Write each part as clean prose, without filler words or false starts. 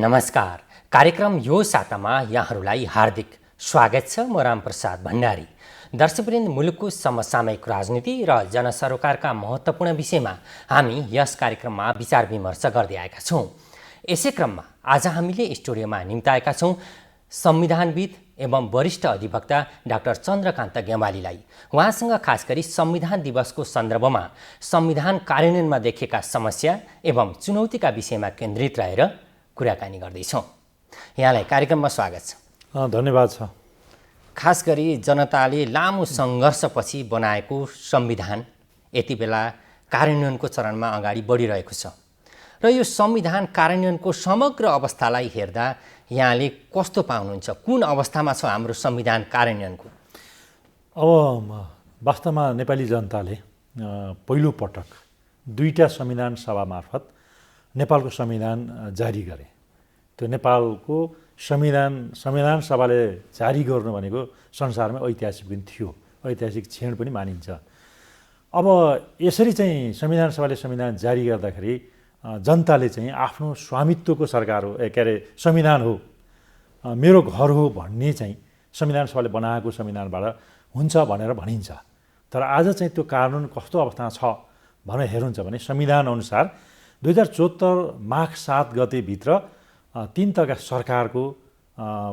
नमस्कार। कार्यक्रम यो सातामा यहाँहरूलाई हार्दिक स्वागत छ। म रामप्रसाद भण्डारी। दर्शकवृन्द, मुलुकको समसामयिक राजनीति र जनसरोकारका महत्त्वपूर्ण विषयमा हामी यस कार्यक्रममा विचार विमर्श गर्दै आएका छौँ। यसै क्रममा आज हामीले स्टुडियोमा निम्ताएका छौँ संविधानविद एवं वरिष्ठ अधिवक्ता डाक्टर चन्द्रकान्त गेवालीलाई। उहाँसँग खास गरी संविधान दिवसको सन्दर्भमा संविधान कार्यान्वयनमा देखेका समस्या एवं चुनौतीका विषयमा केन्द्रित रहेर कुराकानी गर्दैछौँ। यहाँलाई कार्यक्रममा स्वागत छ। धन्यवाद छ। खास गरी जनताले लामो सङ्घर्षपछि बनाएको संविधान यति बेला कार्यान्वयनको चरणमा अगाडि बढिरहेको छ र यो संविधान कार्यान्वयनको समग्र अवस्थालाई हेर्दा यहाँले कस्तो पाउनुहुन्छ? कुन अवस्थामा छ हाम्रो संविधान कार्यान्वयनको? अब वास्तवमा नेपाली जनताले पहिलो पटक दुईटा संविधान सभा मार्फत नेपालको संविधान जारी गरे। त्यो नेपालको संविधान सभाले जारी गर्नु भनेको संसारमै ऐतिहासिक पनि थियो, ऐतिहासिक क्षण पनि मानिन्छ। अब यसरी चाहिँ संविधान सभाले संविधान जारी गर्दाखेरि जनताले चाहिँ आफ्नो स्वामित्वको सरकार हो, के अरे संविधान हो, मेरो घर हो भन्ने चाहिँ संविधान सभाले बनाएको संविधानबाट हुन्छ भनेर भनिन्छ। तर आज चाहिँ त्यो कानुन कस्तो अवस्थामा छ भनेर हेर्नुहुन्छ भने संविधान अनुसार 2074 माघ 7 गतेभित्र 3 तहका सरकारको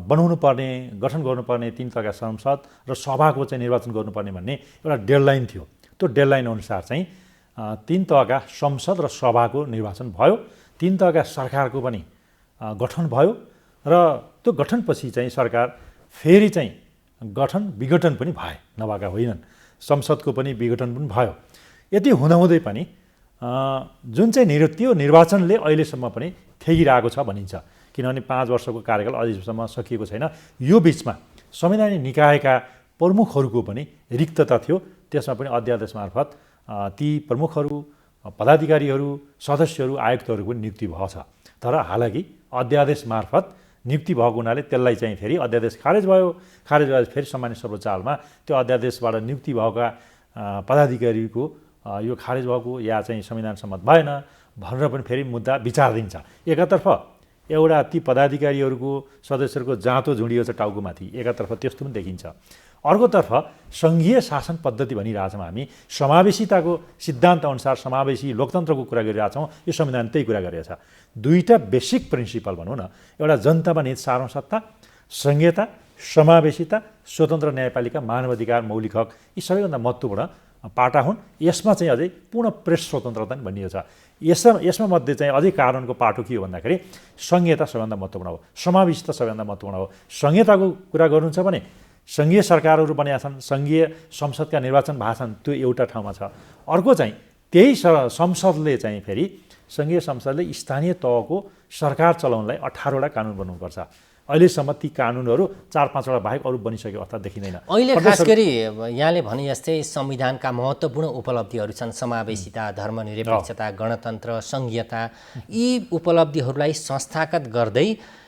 बनाउनु पर्ने, गठन गर्नुपर्ने 3 तहका संसद र सभाको चाहिँ निर्वाचन गर्नुपर्ने भन्ने एउटा डेडलाइन थियो। त्यो डेडलाइन अनुसार चाहिँ 3 तहका संसद र सभाको निर्वाचन भयो, 3 तहका सरकारको पनि गठन भयो र त्यो गठनपछि चाहिँ सरकार फेरि चाहिँ विघटन पनि भए, नभएका होइनन्। संसदको पनि विघटन पनि भयो। यति हुँदाहुँदै पनि जुन चाहिँ त्यो निर्वाचनले अहिलेसम्म पनि थेगिरहेको छ भनिन्छ, किनभने 5 वर्षको कार्यकाल अझैसम्म सकिएको छैन। यो बिचमा संवैधानिक निकायका प्रमुखहरूको पनि रिक्तता थियो। त्यसमा पनि अध्यादेश मार्फत ती प्रमुखहरू, पदाधिकारीहरू, सदस्यहरू, आयुक्तहरूको पनि नियुक्ति भएको छ। तर हालाकि अध्यादेश मार्फत नियुक्ति भएको हुनाले त्यसलाई चाहिँ फेरि अध्यादेश खारेज भयो। खारेज भएपछि फेरि सामान्य सर्वोच्चमा त्यो अध्यादेशबाट नियुक्ति भएका पदाधिकारीको यो खारेज भएको या चाहिँ संविधान सम्मत भएन भनेर पनि फेरि मुद्दा विचार दिन्छ। एकातर्फ एउटा ती पदाधिकारीहरूको, सदस्यहरूको जाँतो झुडिएको छ टाउकोमाथि, एकातर्फ त्यस्तो पनि देखिन्छ। अर्कोतर्फ सङ्घीय शासन पद्धति भनिरहेछौँ हामी, समावेशिताको सिद्धान्त अनुसार समावेशी लोकतन्त्रको कुरा गरिरहेछौँ। यो संविधान त्यही कुरा गरेको छ। दुईटा बेसिक प्रिन्सिपल भनौँ न, एउटा जनतामा निहित सार्वसत्ता, सङ्घीयता, समावेशिता, स्वतन्त्र न्यायपालिका, मानवाधिकार, मौलिक हक, यी सबैभन्दा महत्त्वपूर्ण पाटा हुन्। यसमा चाहिँ अझै पूर्ण प्रेस स्वतन्त्रता पनि भनिएको छ। यसमा मध्ये चाहिँ अझै कानुनको पाटो के हो भन्दाखेरि सङ्घीयता सबैभन्दा महत्त्वपूर्ण हो, समावेशिता सबैभन्दा महत्त्वपूर्ण हो। सङ्घीयताको कुरा गर्नुहुन्छ भने सङ्घीय सरकारहरू बनेका छन्, सङ्घीय संसदका निर्वाचन भएको छन्, त्यो एउटा ठाउँमा छ। अर्को चाहिँ त्यही संसदले चाहिँ फेरि सङ्घीय संसदले स्थानीय तहको सरकार चलाउनलाई 18वटा कानुन बनाउनुपर्छ। अहिलेसम्म ती कानुनहरू 4-5वटा बाहेक अरू बनिसकेको अवस्था देखिँदैन। अहिले खास गरी यहाँले भने जस्तै संविधानका महत्त्वपूर्ण उपलब्धिहरू छन्, समावेशिता, धर्मनिरपेक्षता, गणतन्त्र, सङ्घीयता। यी उपलब्धिहरूलाई संस्थागत गर्दै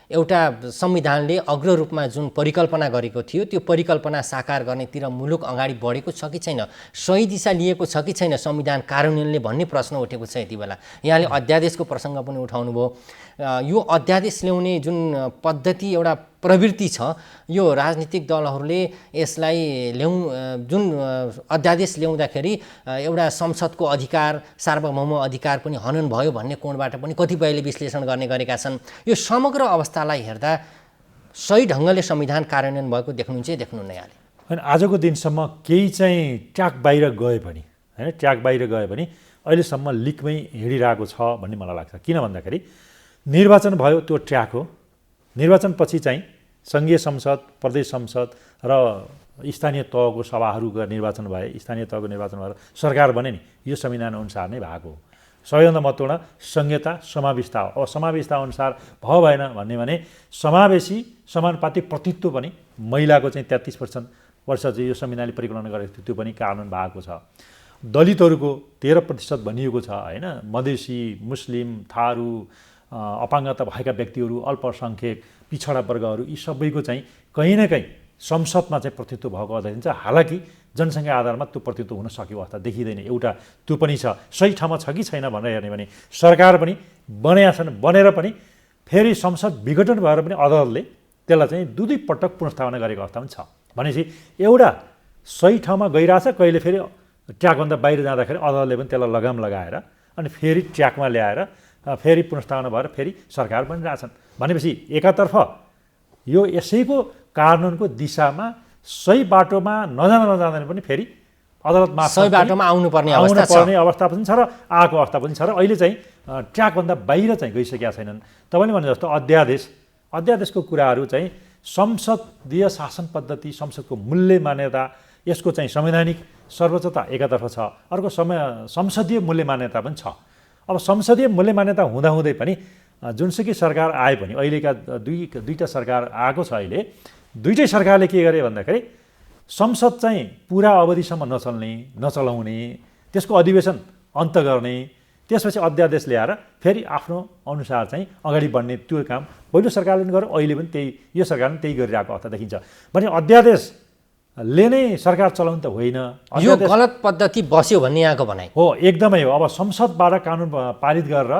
एउटा संविधानले अग्र रूपमा जुन परिकल्पना गरेको थियो त्यो परिकल्पना साकार गर्नेतिर मुलुक अगाडि बढेको छ कि छैन, सही दिशा लिएको छ कि छैन संविधान कार्यान्वयनले भन्ने प्रश्न उठेको छ यति बेला। यहाँले अध्यादेशको प्रसङ्ग पनि उठाउनु भयो। यो अध्यादेश ल्याउने जुन पद्धति, एउटा प्रवृत्ति छ, यो राजनीतिक दलहरूले यसलाई जुन अध्यादेश ल्याउँदाखेरि एउटा संसदको अधिकार, सार्वभौम अधिकार पनि हनन भयो भन्ने कोणबाट पनि कतिपयले विश्लेषण गर्ने गरेका छन्। यो समग्र अवस्थालाई हेर्दा सही ढङ्गले संविधान कार्यान्वयन भएको देख्नुहुन्छ देख्नुहुन्न यहाँले? होइन, आजको दिनसम्म केही चाहिँ ट्र्याक बाहिर गए पनि, होइन, ट्र्याक बाहिर गए पनि अहिलेसम्म लिकमै हिँडिरहेको छ भन्ने मलाई लाग्छ। किन भन्दाखेरि निर्वाचन भयो, त्यो ट्र्याक हो। निर्वाचनपछि चाहिँ सङ्घीय संसद, प्रदेश संसद र स्थानीय तहको सभाहरूका निर्वाचन भए, स्थानीय तहको निर्वाचन भएर सरकार बने नि, यो संविधान अनुसार नै भएको हो। सबैभन्दा महत्त्वपूर्ण संहिता, समावेशिता हो। अब समावेशिता अनुसार भयो भएन भन्ने भने समावेशी समानुपातिक प्रतित्व पनि महिलाको चाहिँ 33% चाहिँ यो संविधानले परिकल्पना गरेको थियो, त्यो पनि कानुन भएको छ। दलितहरूको 13% भनिएको छ, होइन, मधेसी, मुस्लिम, थारू, अपाङ्गता भएका व्यक्तिहरू, अल्पसङ्ख्यक, पिछडा वर्गहरू, यी सबैको चाहिँ कहीँ न कहीँ संसदमा चाहिँ प्रतित्व भएको अवस्था दिन्छ। हालाकि जनसङ्ख्या आधारमा त्यो प्रतित्व हुन सकेको अवस्था देखिँदैन। एउटा त्यो पनि छ, सही ठाउँमा छ कि छैन भनेर हेर्ने भने सरकार पनि बनेका छन्, बनेर पनि फेरि संसद विघटन भएर पनि अदालतले त्यसलाई चाहिँ दुई पटक पुनर्स्थापना गरेको अवस्था पनि छ। भनेपछि एउटा सही ठाउँमा गइरहेछ, कहिले फेरि ट्र्याकभन्दा बाहिर जाँदाखेरि अदालतले पनि त्यसलाई लगाम लगाएर अनि फेरि ट्र्याकमा ल्याएर फेरि पुनर्स्थापना भएर फेरि सरकार बनिरहेछन्। भनेपछि एकातर्फ यो यसैको कानुनको दिशामा सही बाटोमा नजाँदा पनि फेरि अदालतमा सही बाटोमा आउनुपर्ने अवस्था पनि छ र आएको अवस्था पनि छ र अहिले चाहिँ ट्र्याकभन्दा बाहिर चाहिँ गइसकेका छैनन्। तपाईँले भने जस्तो अध्यादेशको कुराहरू चाहिँ संसदीय शासन पद्धति, संसदको मूल्य मान्यता, यसको चाहिँ संवैधानिक सर्वोच्चता एकातर्फ छ, अर्को संसदीय मूल्य मान्यता पनि छ। अब संसदीय मूल्य मान्यता हुँदाहुँदै पनि जुनसुकै सरकार आए पनि अहिलेका दुईटा सरकार आएको छ, अहिले दुईटै सरकारले के गरे भन्दाखेरि संसद चाहिँ पुरा अवधिसम्म नचलाउने, त्यसको अधिवेशन अन्त गर्ने, त्यसपछि अध्यादेश ल्याएर फेरि आफ्नो अनुसार चाहिँ अगाडि बढ्ने त्यो काम पहिलो सरकारले पनि गर्यो, अहिले पनि यो सरकारले त्यही गरिरहेको अवस्था देखिन्छ। भने अध्यादेशले नै सरकार चलाउनु त होइन, यो गलत पद्धति बस्यो भन्ने यहाँको भनाइ हो। एकदमै हो। अब संसदबाट कानुन पारित गरेर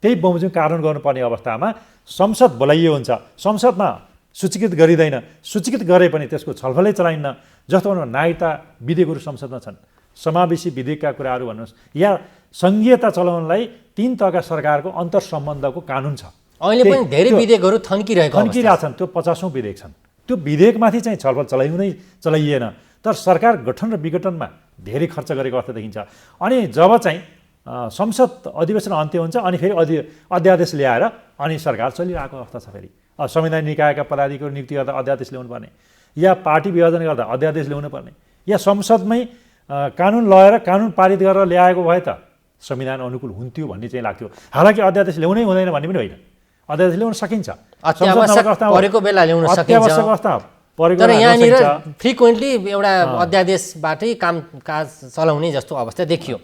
त्यही बमोजिम कानुन गर्नुपर्ने अवस्थामा संसद बोलाइयो हुन्छ, संसदमा सूचीकृत गरिँदैन, सूचीकृत गरे पनि त्यसको छलफलै चलाइन्न। जस्तो भनौँ नागरिकता विधेयकहरू संसदमा छन्, समावेशी विधेयकका कुराहरू भन्नुहोस्, या सङ्घीयता चलाउनलाई 3 तहका सरकारको अन्तर सम्बन्धको कानुन छ। अहिले पनि धेरै विधेयकहरू थन्किरहेछन्, त्यो 50औं विधेयक छन्। त्यो विधेयकमाथि चाहिँ छलफल चलाइएन, तर सरकार गठन र विघटनमा धेरै खर्च गरेको अवस्था देखिन्छ। अनि जब चाहिँ संसद अधिवेशन अन्त्य हुन्छ अनि फेरि अध्यादेश ल्याएर अनि सरकार चलिरहेको अवस्था छ। फेरि संवैधानिक निकायका पदाधिकारी नियुक्ति गर्दा अध्यादेश ल्याउनु पर्ने, या पार्टी विभाजन गर्दा अध्यादेश ल्याउनु पर्ने, या संसदमै कानुन लगाएर कानुन पारित गरेर ल्याएको भए त संविधान अनुकूल हुन्थ्यो भन्ने चाहिँ लाग्थ्यो। हालाकि अध्यादेश ल्याउनै हुँदैन भन्ने पनि होइन, अध्यादेश ल्याउन सकिन्छ, परेको बेला ल्याउन सकिन्छ। तर यहाँनिर फ्रिक्वेन्टली एउटा अध्यादेशबाटै कामकाज चलाउने जस्तो अवस्था देखियो।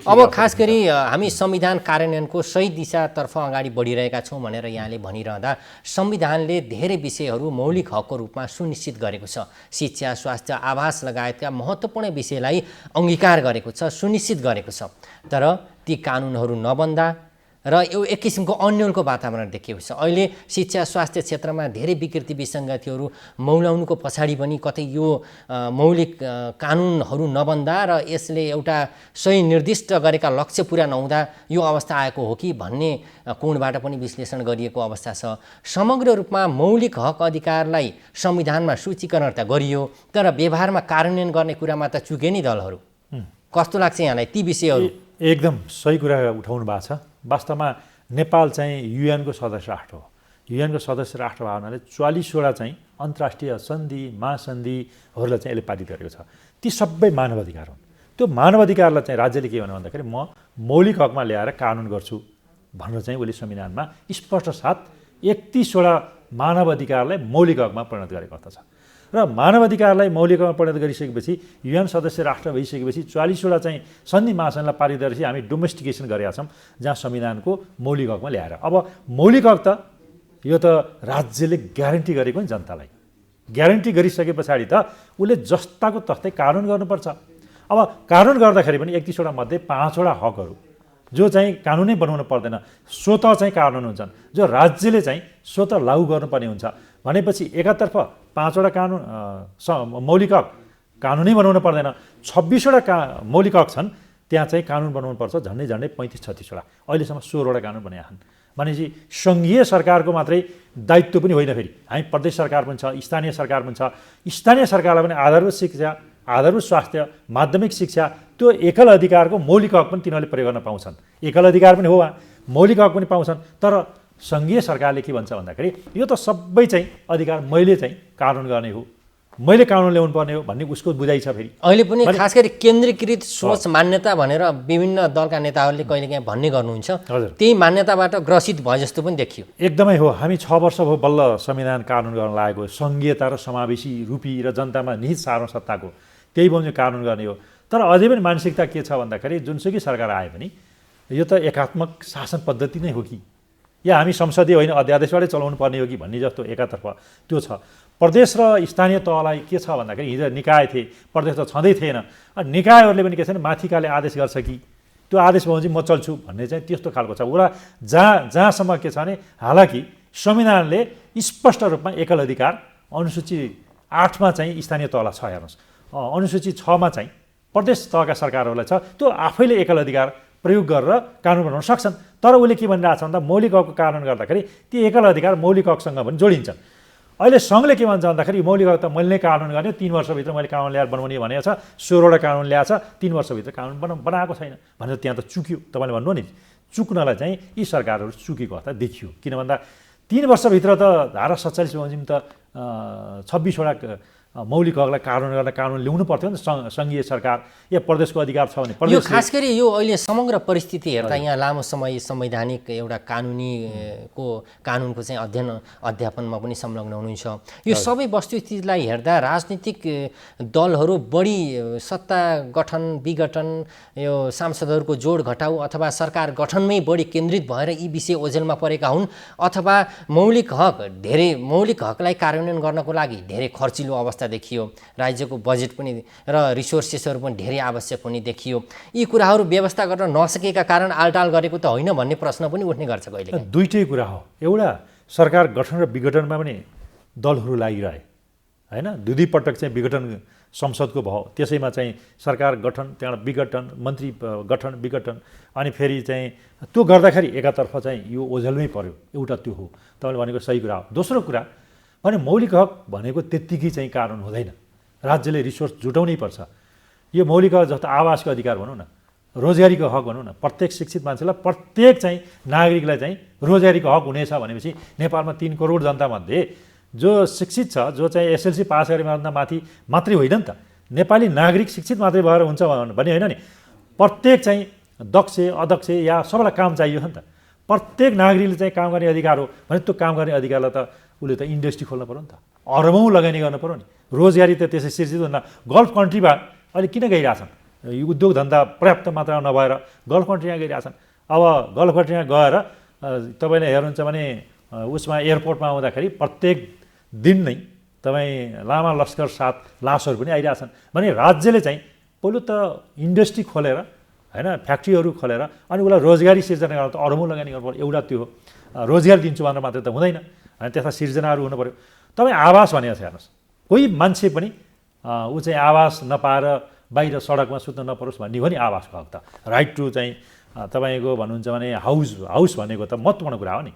अब खास गरी हामी संविधान कार्यान्वयनको सही दिशातर्फ अगाडि बढिरहेका छौँ भनेर यहाँले भनिरहँदा संविधानले धेरै विषयहरू मौलिक हकको रूपमा सुनिश्चित गरेको छ। शिक्षा, स्वास्थ्य, आवास लगायतका महत्त्वपूर्ण विषयलाई अङ्गीकार गरेको छ, सुनिश्चित गरेको छ। तर ती कानुनहरू नबन्दा र एक किसिमको अन्यलको वातावरण देखिएको छ। अहिले शिक्षा स्वास्थ्य क्षेत्रमा धेरै विकृति विसङ्गतिहरू मौलाउनुको पछाडि पनि कतै यो मौलिक कानुनहरू नबन्दा र यसले एउटा सही निर्दिष्ट गरेका लक्ष्य पुरा नहुँदा यो अवस्था आएको हो कि भन्ने कोणबाट पनि विश्लेषण गरिएको अवस्था छ। समग्र रूपमा मौलिक हक अधिकारलाई संविधानमा सूचीकरण त गरियो, तर व्यवहारमा कार्यान्वयन गर्ने कुरामा त चुके नि दलहरू। कस्तो लाग्छ यहाँलाई ती विषयहरू? एकदम सही कुरा उठाउनु भएको छ। वास्तवमा नेपाल चाहिँ युएनको सदस्य राष्ट्र हो। युएनको सदस्य राष्ट्र भएको हुनाले 44वटा चाहिँ अन्तर्राष्ट्रिय सन्धि महासन्धिहरूलाई चाहिँ यसले पारित गरेको छ। ती सबै मानव अधिकार हुन्। त्यो मानव अधिकारलाई चाहिँ राज्यले के भन्नु भन्दाखेरि म मौलिक हकमा ल्याएर कानुन गर्छु भनेर चाहिँ उसले संविधानमा स्पष्ट साथ 31वटा मानव अधिकारलाई मौलिक हकमा परिणत गरेको अवस्था छ। र मानव अधिकारलाई मौलिक हकमा परिणत गरिसकेपछि युएन सदस्य राष्ट्र भइसकेपछि 44वटा चाहिँ सन्धि महासन्धिलाई पारित गरेपछि हामी डोमेस्टिकेसन गरेका छौँ, जहाँ संविधानको मौलिक हकमा ल्याएर। अब मौलिक हक त यो त राज्यले ग्यारेन्टी गरेको नि जनतालाई, ग्यारेन्टी गरिसके पछाडि त उसले जस्ताको तस्तै कानुन गर्नुपर्छ। अब कानुन गर्दाखेरि पनि 31वटा मध्ये 5वटा हकहरू जो चाहिँ कानुनै बनाउनु पर्दैन, स्वत चाहिँ कानुन हुन्छन्, जो राज्यले चाहिँ स्वत लागू गर्नुपर्ने हुन्छ। भनेपछि एकातर्फ 5वटा कानुन मौलिक हक कानुनै बनाउनु पर्दैन, 26वटा मौलिक हक छन् त्यहाँ चाहिँ कानुन बनाउनुपर्छ झन्डै 35-36वटा, अहिलेसम्म 16वटा कानुन बनाएका छन्। भनेपछि सङ्घीय सरकारको मात्रै दायित्व पनि होइन, फेरि हामी प्रदेश सरकार पनि छ, स्थानीय सरकार पनि छ। स्थानीय सरकारलाई पनि आधारभूत शिक्षा, आधारभूत स्वास्थ्य, माध्यमिक शिक्षा, त्यो एकल अधिकारको मौलिक हक पनि तिनीहरूले प्रयोग गर्न पाउँछन्। एकल अधिकार पनि हो, मौलिक हक पनि पाउँछन्। तर सङ्घीय सरकारले के भन्छ भन्दाखेरि यो त सबै चाहिँ अधिकार मैले चाहिँ कानुन गर्ने हो, मैले कानुन ल्याउनु पर्ने हो भन्ने उसको बुझाइ छ। फेरि अहिले पनि खास गरी केन्द्रीकृत सोच मान्यता भनेर विभिन्न दलका नेताहरूले कहिलेकाहीँ भन्ने गर्नुहुन्छ, त्यही मान्यताबाट ग्रसित भए जस्तो पनि देखियो। एकदमै हो। हामी 6 वर्ष भयो बल्ल संविधान कानुन गर्न लागेको, सङ्घीयता र समावेशी रूपी र जनतामा निहित सार्वसत्ताको त्यही बमोजिम कानुन गर्ने हो। तर अझै पनि मानसिकता के छ भन्दाखेरि जुनसुकै सरकार आए पनि यो त एकात्मक शासन पद्धति नै हो कि, या हामी संसदीय होइन अध्यादेशबाटै चलाउनु पर्ने हो कि भन्ने जस्तो एकातर्फ त्यो छ। प्रदेश र स्थानीय तहलाई के छ भन्दाखेरि हिजो निकाय थिए, प्रदेश त छँदै थिएन। निकायहरूले पनि के छैन माथिकाले आदेश गर्छ कि त्यो आदेश भएपछि म चल्छु भन्ने चाहिँ त्यस्तो खालको छ। उसलाई जहाँसम्म के छ भने हालाकि संविधानले स्पष्ट रूपमा एकल अधिकार अनुसूची 8मा चाहिँ स्थानीय तहलाई छ हेर्नुहोस्, अनुसूची 6मा चाहिँ प्रदेश तहका सरकारहरूलाई छ, त्यो आफैले एकल अधिकार प्रयोग गरेर कानुन बनाउन सक्छन्। तर उसले के भनिरहेछ भन्दा मौलिक हकको कानुन गर्दाखेरि ती एकल अधिकार मौलिक हकसँग पनि जोडिन्छन्। अहिले सङ्घले के भन्छ भन्दाखेरि मौलिक हक त मैले नै कानुन गर्ने, 3 वर्षभित्र मैले कानुन ल्याएर बनाउने भनेको छ, 16वटा कानुन ल्याएको छ, 3 वर्षभित्र कानुन बनाएको छैन भनेर त्यहाँ त चुक्यो। तपाईँले भन्नु नि, चुक्नलाई चाहिँ यी सरकारहरू चुकेको अवस्था देखियो। किन भन्दा 3 वर्षभित्र त धारा 47 बमोजिम त 26वटा मौलिक हकलाई कानुन गर्न कानुन ल्याउनु पर्थ्यो नि त सङ्घीय सरकार या प्रदेशको अधिकार छ भने। यो खास गरी यो अहिले समग्र परिस्थिति हेर्दा यहाँ लामो समय संवैधानिक एउटा कानुनको चाहिँ अध्यापनमा पनि संलग्न हुनुहुन्छ। यो सबै वस्तुस्थितिलाई हेर्दा राजनीतिक दलहरू बढी सत्ता गठन विघटन, यो सांसदहरूको जोड घटाउ अथवा सरकार गठनमै बढी केन्द्रित भएर यी विषय ओझेलमा परेका हुन्, अथवा मौलिक हकलाई कार्यान्वयन गर्नको लागि धेरै खर्चिलो अवस्था देखियो, राज्यको बजेट पनि र रिसोर्सेसहरू पनि धेरै आवश्यक हुने देखियो। यी कुराहरू व्यवस्था गर्न नसकेका कारण आलटाल गरेको त होइन भन्ने प्रश्न पनि उठ्ने गर्छ कहिले। दुईटै कुरा हो, एउटा सरकार गठन र विघटनमा पनि दलहरू लागिरहे होइन, दुई पटक चाहिँ विघटन संसदको भयो, त्यसैमा चाहिँ सरकार गठन, त्यहाँबाट विघटन, मन्त्री गठन विघटन, अनि फेरि चाहिँ त्यो गर्दाखेरि एकातर्फ चाहिँ यो ओझेलमै पर्यो। एउटा त्यो हो, तपाईँले भनेको सही कुरा हो। दोस्रो कुरा भने मौलिक हक भनेको त्यत्तिकै चाहिँ कानुन हुँदैन, राज्यले रिसोर्स जुटाउनै पर्छ। यो मौलिक हक जस्तो आवासको अधिकार भनौँ न, रोजगारीको हक भनौँ न, प्रत्येक शिक्षित मान्छेलाई, प्रत्येक चाहिँ नागरिकलाई चाहिँ रोजगारीको हक हुनेछ भनेपछि नेपालमा 3 करोड जनतामध्ये जो शिक्षित छ, जो चाहिँ एसएलसी पास गरेभन्दा माथि मात्रै होइन नि त, नेपाली नागरिक शिक्षित मात्रै भएर हुन्छ भन्ने होइन नि, प्रत्येक चाहिँ दक्ष अदक्ष या सबैलाई काम चाहियो नि त। प्रत्येक नागरिकले चाहिँ काम गर्ने अधिकार हो भने त्यो काम गर्ने अधिकारलाई त उसले त इन्डस्ट्री खोल्नु पऱ्यो नि त, अरबौँ लगानी गर्नु पऱ्यो नि। रोजगारी त त्यसै सिर्जित हुँदैन। गल्फ कन्ट्रीमा अहिले किन गइरहेछन्, यो उद्योग धन्दा पर्याप्त मात्रामा नभएर गल्फ कन्ट्रीमा गइरहेछन्। अब गल्फ कन्ट्रीमा गएर तपाईँले हेर्नुहुन्छ भने उसमा एयरपोर्टमा आउँदाखेरि प्रत्येक दिन नै तपाईँ लामा लस्कर साथ लासहरू पनि आइरहेछन् भने राज्यले चाहिँ पहिलो त इन्डस्ट्री खोलेर होइन, फ्याक्ट्रीहरू खोलेर अनि उसलाई रोजगारी सिर्जना गर्न त अरबौँ लगानी गर्नु पर्यो। एउटा त्यो हो, रोजगार दिन्छु भनेर मात्रै त हुँदैन, होइन, त्यसमा सिर्जनाहरू हुनु पऱ्यो। तपाईँ आवास भनेको छ हेर्नुहोस्, कोही मान्छे पनि ऊ चाहिँ आवास नपाएर बाहिर सडकमा सुत्न नपरोस् भन्ने हो नि आवासको हक त। राइट टु चाहिँ तपाईँको भन्नुहुन्छ भने हाउस भनेको त महत्त्वपूर्ण कुरा हो नि,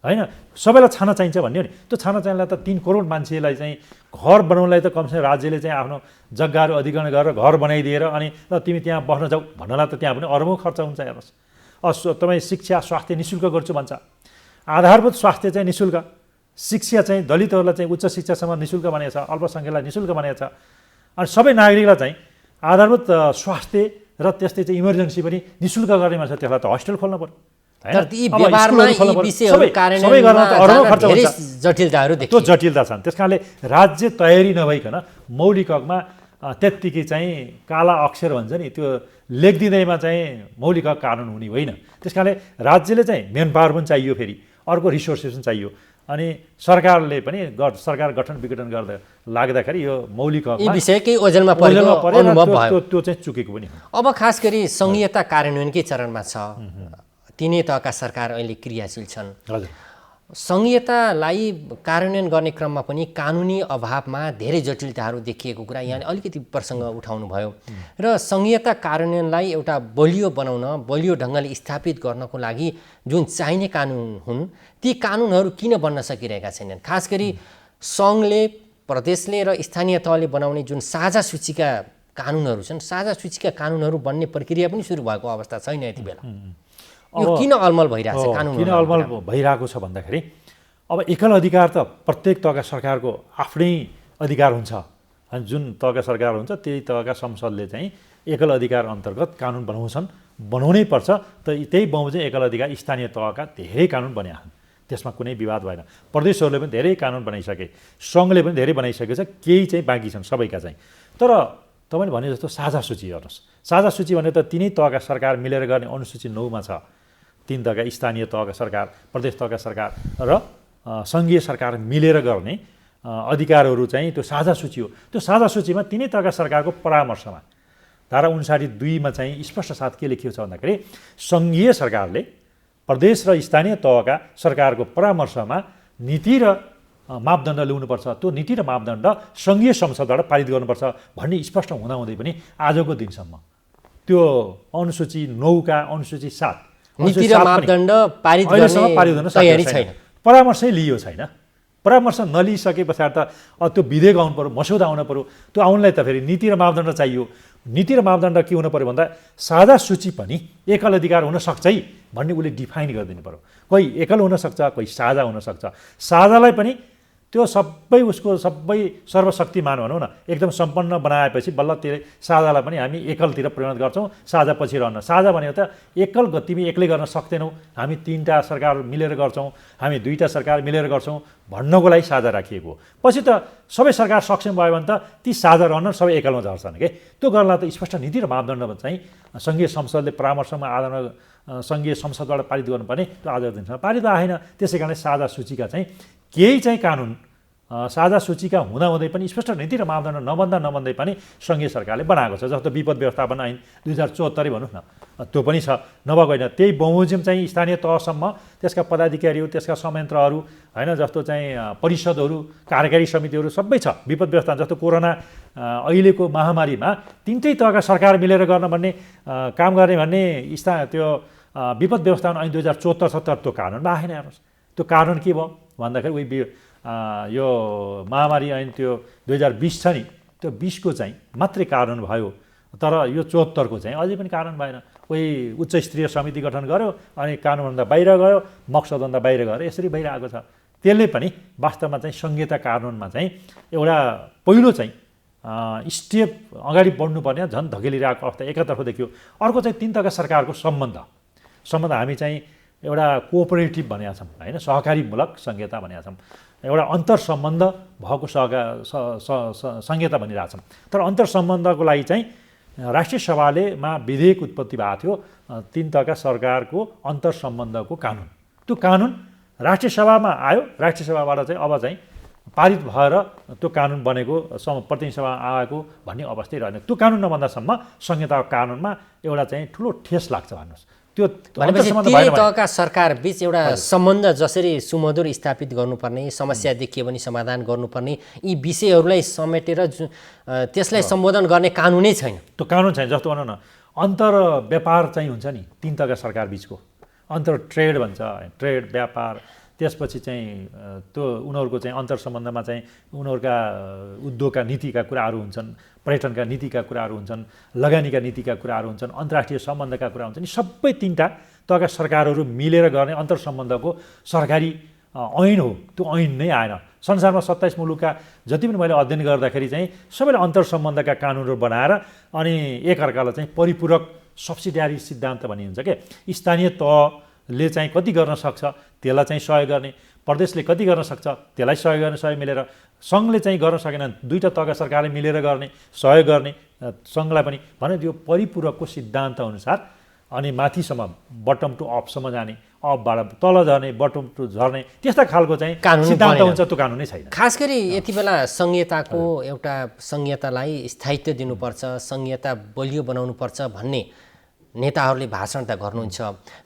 होइन, सबैलाई छाना चाहिन्छ भन्ने हो नि। त्यो छाना चाहिँलाई त 3 करोड मान्छेलाई चाहिँ घर बनाउनलाई त कमसेकम राज्यले चाहिँ आफ्नो जग्गाहरू अधिग्रहण गरेर घर बनाइदिएर अनि ल तिमी त्यहाँ बस्न जाऊ भन्नलाई त त्यहाँ पनि अरबौँ खर्च हुन्छ हेर्नुहोस्। तपाईँ शिक्षा स्वास्थ्य निःशुल्क गर्छु भन्छ, आधारभूत स्वास्थ्य चाहिँ निःशुल्क, शिक्षा चाहिँ दलितहरूलाई चाहिँ उच्च शिक्षासम्म निःशुल्क भनेको छ, अल्पसङ्ख्यकलाई निःशुल्क भनेको छ, अनि सबै नागरिकलाई चाहिँ आधारभूत स्वास्थ्य र त्यस्तै चाहिँ इमर्जेन्सी पनि निःशुल्क गर्ने मान्छ, त्यसलाई त हस्टेल खोल्नु पर्यो। त्यो जटिलता छन्। त्यस कारणले राज्य तयारी नभइकन मौलिक हकमा त्यत्तिकै चाहिँ काला अक्षर भन्छ नि, त्यो लेखिदिँदैमा चाहिँ मौलिक हक कानुन हुने होइन। त्यस कारणले राज्यले चाहिँ मेन पावर पनि चाहियो, फेरि अर्को रिसोर्सेस पनि चाहियो, अनि सरकारले पनि सरकार गठन विघटन गर्दा लाग्दाखेरि यो मौलिक हक विषय केही ओझेलमा त्यो चाहिँ चुकेको पनि हो। अब खास गरी संघीयता कार्यान्वयनकै चरणमा छ, तिनै तहका सरकार अहिले क्रियाशील छन्। हजुर, संघीयतालाई कार्यान्वयन गर्ने क्रममा पनि कानुनी अभावमा धेरै जटिलताहरू देखिएको कुरा यहाँले अलिकति प्रसङ्ग उठाउनु भयो र संघीयता कार्यान्वयनलाई एउटा बलियो बनाउन, बलियो ढङ्गले स्थापित गर्नको लागि जुन चाहिने कानुन हुन् ती कानुनहरू किन बन्न सकिरहेका छैनन्? खास गरी सङ्घले, प्रदेशले र स्थानीय तहले बनाउने जुन साझा सूचीका कानुनहरू छन्, साझा सूचीका कानुनहरू बन्ने प्रक्रिया पनि सुरु भएको अवस्था छैन यति बेला। यो किन अलमल भइरहेको छ? कानुन किन अलमल भइरहेको छ भन्दाखेरि अब एकल अधिकार त प्रत्येक तहका सरकारको आफ्नै अधिकार हुन्छ, अनि जुन तहका सरकार हुन्छ त्यही तहका संसदले चाहिँ एकल अधिकार अन्तर्गत कानुन बनाउनै पर्छ। त्यही बमोजिम एकल अधिकार स्थानीय तहका धेरै कानुन बन्या छन्, त्यसमा कुनै विवाद भएन। प्रदेशहरूले पनि धेरै कानुन बनाइसके, सङ्घले पनि धेरै बनाइसकेको छ, केही चाहिँ बाँकी छन् सबैका चाहिँ। तर तपाईँले भने जस्तो साझा सूची हेर्नुहोस्, साझा सूची भने त तिनै तहका सरकार मिलेर गर्ने अनुसूची 9मा छ। 3 तहका स्थानीय तहका सरकार, प्रदेश तहका सरकार र सङ्घीय सरकार मिलेर गर्ने अधिकारहरू चाहिँ त्यो साझा सूची हो। त्यो साझा सूचीमा तिनै तहका सरकारको परामर्शमा धारा 59(2) मा चाहिँ स्पष्ट साथ के लेखिएको छ भन्दाखेरि सङ्घीय सरकारले प्रदेश र स्थानीय तहका सरकारको परामर्शमा नीति र मापदण्ड ल्याउनुपर्छ, त्यो नीति र मापदण्ड सङ्घीय संसदबाट पारित गर्नुपर्छ भन्ने स्पष्ट हुँदाहुँदै पनि आजको दिनसम्म त्यो अनुसूची 9 का अनुसूची 7 नीति र मापदण्ड पारित गर्ने तयारी छैन, परामर्शै लिइयो छैन। परामर्श नलिइसके पछाडि त त्यो विधेयक आउनु पऱ्यो, मस्यौदा आउनु पऱ्यो, त्यो आउनलाई त फेरि नीति र मापदण्ड चाहियो। नीति र मापदण्ड के हुनु पऱ्यो भन्दा साझा सूची पनि एकल अधिकार हुनसक्छ है भन्ने उसले डिफाइन गरिदिनु पऱ्यो। कोही एकल हुनसक्छ, कोही साझा हुनसक्छ। साझालाई पनि त्यो सबै सर्वशक्तिमान भनौँ न एकदम सम्पन्न बनाएपछि बल्ल त्यो साझालाई पनि हामी एकलतिर परिणत गर्छौँ, साझा पछि रहन। साझा भनेको त एकल तिमी एक्लै गर्न सक्दैनौ, हामी 3टा सरकार मिलेर गर्छौँ, हामी 2टा सरकार मिलेर गर्छौँ भन्नको लागि साझा राखिएको। पछि त सबै सरकार सक्षम भयो भने त ती साझा रहन सबै एकलमा झर्छन् के। त्यो गर्नलाई त स्पष्ट नीति र मापदण्ड चाहिँ सङ्घीय संसदले परामर्शमा आधारमा सङ्घीय संसदबाट पारित गर्नुपर्ने, त्यो आज दिनसम्म पारित आएन। त्यसै कारणले साझा सूचीका चाहिँ केही चाहिँ कानुन साझा सूचीका हुँदाहुँदै पनि स्पष्ट नीति र मापदण्ड नबन्दै पनि सङ्घीय सरकारले बनाएको छ। जस्तो विपद व्यवस्थापन ऐन 2074 भनौँ न, त्यो पनि छ, नभएको होइन। त्यही बमोजिम चाहिँ स्थानीय तहसम्म त्यसका पदाधिकारीहरू, त्यसका संयन्त्रहरू होइन, जस्तो चाहिँ परिषदहरू, कार्यकारी समितिहरू सबै छ। विपद व्यवस्थापन जस्तो कोरोना अहिलेको महामारीमा 3टै तहका सरकार मिलेर गर्न भन्ने काम गर्ने भन्ने त्यो विपद व्यवस्थापन ऐन 2074 त्यो कानुनमा आएन। हेर्नुहोस् त्यो कानुन के भयो भन्दाखेरि यो महामारी ऐन त्यो 2020 छ नि, त्यो 20 को चाहिँ मात्रै कानुन भयो, तर यो 74 को चाहिँ अझै पनि कानुन भएन। कोही उच्च स्तरीय समिति गठन गर्यो अनि कानुनभन्दा बाहिर गयो, मकसदभन्दा बाहिर गएर यसरी भइरहेको छ। त्यसले पनि वास्तवमा चाहिँ संहिता कानुनमा चाहिँ एउटा पहिलो चाहिँ स्टेप अगाडि बढ्नुपर्ने झन् धकेलिरहेको अवस्था एकतर्फ देखियो। अर्को चाहिँ 3 तहका सरकारको सम्बन्ध हामी चाहिँ एउटा कोअपरेटिभ भनेका छौँ होइन, सहकारीमूलक संहिता भनेका छौँ, एउटा अन्तर सम्बन्ध भएको संहिता भनिरहेछौँ। तर अन्तर सम्बन्धको लागि चाहिँ राष्ट्रिय सभालेमा विधेयक उत्पत्ति भएको थियो 3 तहका सरकारको अन्तर सम्बन्धको कानुन। त्यो कानुन राष्ट्रिय सभामा आयो, राष्ट्रिय सभाबाट चाहिँ अब चाहिँ पारित भएर त्यो कानुन बनेको प्रतिनिधि सभा आएको भन्ने अवस्था रहेन। त्यो कानुन नबन्दासम्म संहिताको कानुनमा एउटा चाहिँ ठुलो ठेस लाग्छ भन्नुहोस्। त्यो भनेपछि 3 तहका सरकार बीच एउटा सम्बन्ध जसरी सुमधुर स्थापित गर्नुपर्ने, समस्या देखियो भने समाधान गर्नुपर्ने, यी विषयहरूलाई समेटेर त्यसलाई सम्बोधन गर्ने कानुनै छैन। त्यो कानुन छैन। जस्तो भनौँ न अन्तर व्यापार चाहिँ हुन्छ नि 3 तहका सरकार बीचको, अन्तर ट्रेड भन्छ, ट्रेड व्यापार। त्यसपछि चाहिँ त्यो उनीहरूको चाहिँ अन्तर सम्बन्धमा चाहिँ उनीहरूका उद्योगका नीतिका कुराहरू हुन्छन्, पर्यटनका नीतिका कुराहरू हुन्छन्, लगानीका नीतिका कुराहरू हुन्छन्, अन्तर्राष्ट्रिय सम्बन्धका कुरा हुन्छन्। यी सबै 3टा तहका सरकारहरू मिलेर गर्ने अन्तर सम्बन्धको सरकारी ऐन हो। त्यो ऐन नै आएन। संसारमा 27 मुलुकका जति पनि मैले अध्ययन गर्दाखेरि चाहिँ सबैले अन्तर सम्बन्धका कानुनहरू बनाएर अनि एकअर्कालाई चाहिँ परिपूरक सब्सिडियारी सिद्धान्त भनिन्छ के। स्थानीय तहले चाहिँ कति गर्न सक्छ त्यसलाई चाहिँ सहयोग गर्ने, प्रदेशले कति गर्न सक्छ त्यसलाई सहयोग गर्ने, सहयोग मिलेर सङ्घले चाहिँ गर्न सकेन 2टा तहका सरकारले मिलेर गर्ने, सहयोग गर्ने सङ्घलाई पनि भने त्यो परिपूरकको सिद्धान्त अनुसार अनि माथिसम्म बटम टु अपसम्म जाने, अपबाट तल झर्ने, बटम टु झर्ने त्यस्ता खालको चाहिँ सिद्धान्त हुन्छ। त्यो कानुनै छैन। खास गरी यति बेला संहिताको एउटा संहितालाई स्थायित्व दिनुपर्छ, संहिता बलियो बनाउनुपर्छ भन्ने नेताहरूले भाषण त गर्नुहुन्छ,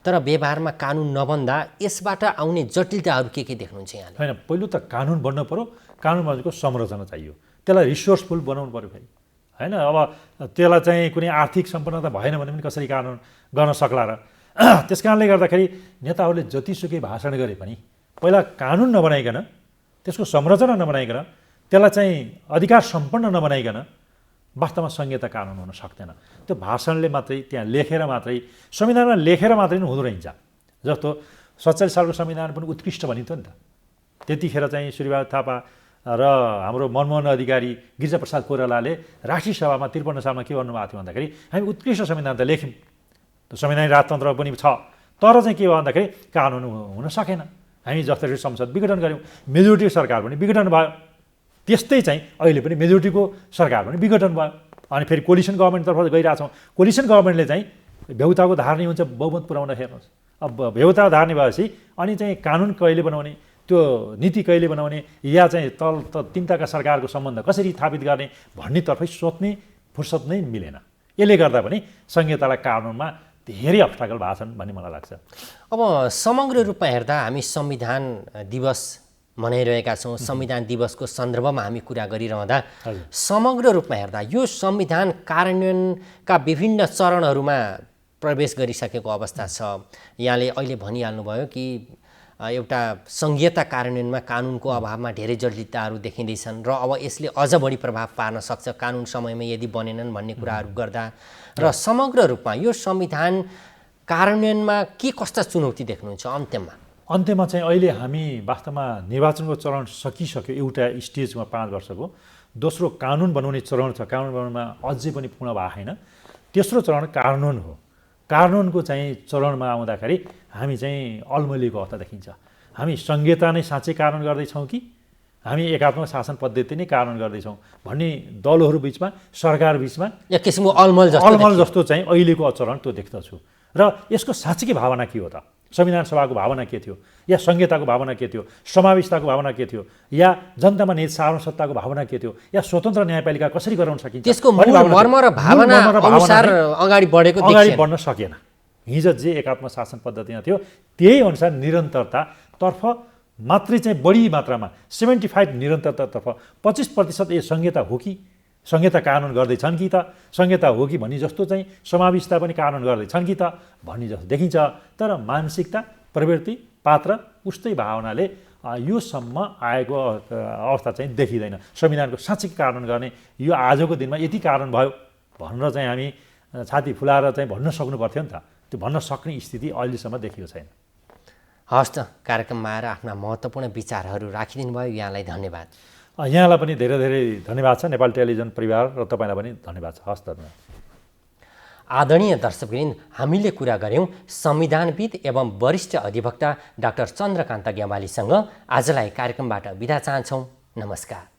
तर व्यवहारमा कानुन नबन्दा यसबाट आउने जटिलताहरू के देख्नुहुन्छ यहाँले? होइन, पहिलो त कानुन बन्न पर्यो। कानुन भनेको संरचना चाहियो, त्यसलाई रिसोर्सफुल बनाउनु पर्यो फेरि होइन। अब त्यसलाई चाहिँ कुनै आर्थिक सम्पन्नता भएन भने पनि कसरी कानुन गर्न सक्ला र? त्यस कारणले गर्दाखेरि नेताहरूले जतिसुकै भाषण गरे पनि पहिला कानुन नबनाइकन, त्यसको संरचना नबनाइकन, त्यसलाई चाहिँ अधिकार सम्पन्न नबनाइकन वास्तवमा संहिता कानुन हुन सक्दैन। त्यो भाषणले मात्रै, त्यहाँ लेखेर मात्रै, संविधानमा लेखेर मात्रै नै हुँदो रहेछ। जस्तो 47 सालको संविधान पनि उत्कृष्ट भनिन्थ्यो नि त। त्यतिखेर चाहिँ सूर्यबहादुर थापा र हाम्रो मनमोहन अधिकारी, गिरिजाप्रसाद कोइरालाले राष्ट्रिय सभामा 53 सालमा के भन्नुभएको थियो भन्दाखेरि हामी उत्कृष्ट संविधान त लेख्यौँ, त्यो संवैधानिक राजतन्त्र पनि छ, तर चाहिँ के भयो भन्दाखेरि कानुन हुन सकेन। हामी जसरी संसद विघटन गऱ्यौँ, मेजोरिटी सरकार पनि विघटन भयो। त्यस्तै चाहिँ अहिले पनि मेजोरिटीको सरकार पनि विघटन भयो। अनि फेरि कोलिसन गभर्मेन्टतर्फ गइरहेछौँ। कोलिसन गभर्मेन्टले चाहिँ भ्यौताको धार्नी हुन्छ बहुमत पुर्याउन। हेर्नुहोस्, अब भ्यौता धार्नी भएपछि अनि चाहिँ कानुन कहिले बनाउने, त्यो नीति कहिले बनाउने, या चाहिँ 3 तहका सरकारको सम्बन्ध कसरी स्थापित गर्ने भन्नेतर्फै सोच्ने फुर्सद नै मिलेन। यसले गर्दा पनि संहितालाई कानुनमा धेरै अब्स्टाकल भएको छन् भन्ने मलाई लाग्छ। अब समग्र रूपमा हेर्दा हामी संविधान दिवस मनाइरहेका छौँ। संविधान दिवसको सन्दर्भमा हामी कुरा गरिरहँदा समग्र रूपमा हेर्दा यो संविधान कार्यान्वयनका विभिन्न चरणहरूमा प्रवेश गरिसकेको अवस्था छ। यहाँले अहिले भनिहाल्नुभयो कि एउटा सङ्घीयता कार्यान्वयनमा कानुनको अभावमा धेरै जटिलताहरू देखिँदैछन् र अब यसले अझ बढी प्रभाव पार्न सक्छ कानुन समयमा यदि बनेनन् भन्ने कुराहरू गर्दा। र समग्र रूपमा यो संविधान कार्यान्वयनमा के कस्ता चुनौती देख्नुहुन्छ अन्त्यमा चाहिँ अहिले हामी वास्तवमा निर्वाचनको चरण सकिसक्यो एउटा स्टेजमा 5 वर्षको। दोस्रो कानुन बनाउने चरण छ, कानुन बनाउनमा अझै पनि पूर्ण भएको छैन। तेस्रो चरण कानुन हो। कानुनको चाहिँ चरणमा आउँदाखेरि हामी चाहिँ अलमलीको अवस्था देखिन्छ। हामी संहिता नै साँच्चै कानुन गर्दैछौँ कि हामी एकात्मक शासन पद्धति नै कानुन गर्दैछौँ भन्ने दलहरू बिचमा, सरकार बिचमा एक किसिमको अलमल जस्तो चाहिँ अहिलेको आचरण त्यो देख्दछु। र यसको साँच्चीकै भावना के हो त? संविधान सभाको भावना के थियो, या संहिताको भावना के थियो, समावेशताको भावना के थियो, या जनतामा निहित साधारण सत्ताको भावना के थियो, या स्वतन्त्र न्यायपालिका कसरी गराउन सकिन्छ, त्यसको मर्म र भावना अनुसार अगाडि बढ्न सकेन। हिजो जे एकात्मक शासन पद्धतिमा थियो त्यही अनुसार निरन्तरतातर्फ मात्रै चाहिँ बढी मात्रामा 75 निरन्तरतातर्फ 25% यो संहिता हो कि संहिता कानुन गर्दैछन् कि त, संहिता हो कि भन्ने जस्तो चाहिँ समावेशता पनि कानुन गर्दैछन् कि त भन्ने जस्तो देखिन्छ। तर मानसिकता, प्रवृत्ति, पात्र उस्तै भावनाले योसम्म आएको अवस्था चाहिँ देखिँदैन। संविधानको साँच्चै कानुन गर्ने यो आजको दिनमा यति कानुन भयो भनेर चाहिँ हामी छाती फुलाएर चाहिँ भन्न सक्नु पर्थ्यो नि त। त्यो भन्न सक्ने स्थिति अहिलेसम्म देखिएको छैन। हस् त, कार्यक्रममा आएर आफ्ना महत्त्वपूर्ण विचारहरू राखिदिनु भयो, यहाँलाई धन्यवाद। यहाँलाई पनि धेरै धेरै धन्यवाद छ। नेपाल टेलिभिजन परिवार र तपाईँलाई पनि धन्यवाद छ। हस् धन्यवाद। आदरणीय दर्शकवृन्द, हामीले कुरा गऱ्यौँ संविधानविद एवं वरिष्ठ अधिवक्ता डाक्टर चन्द्रकान्त ज्ञवालीसँग। आजलाई कार्यक्रमबाट बिदा चाहन्छौँ। नमस्कार।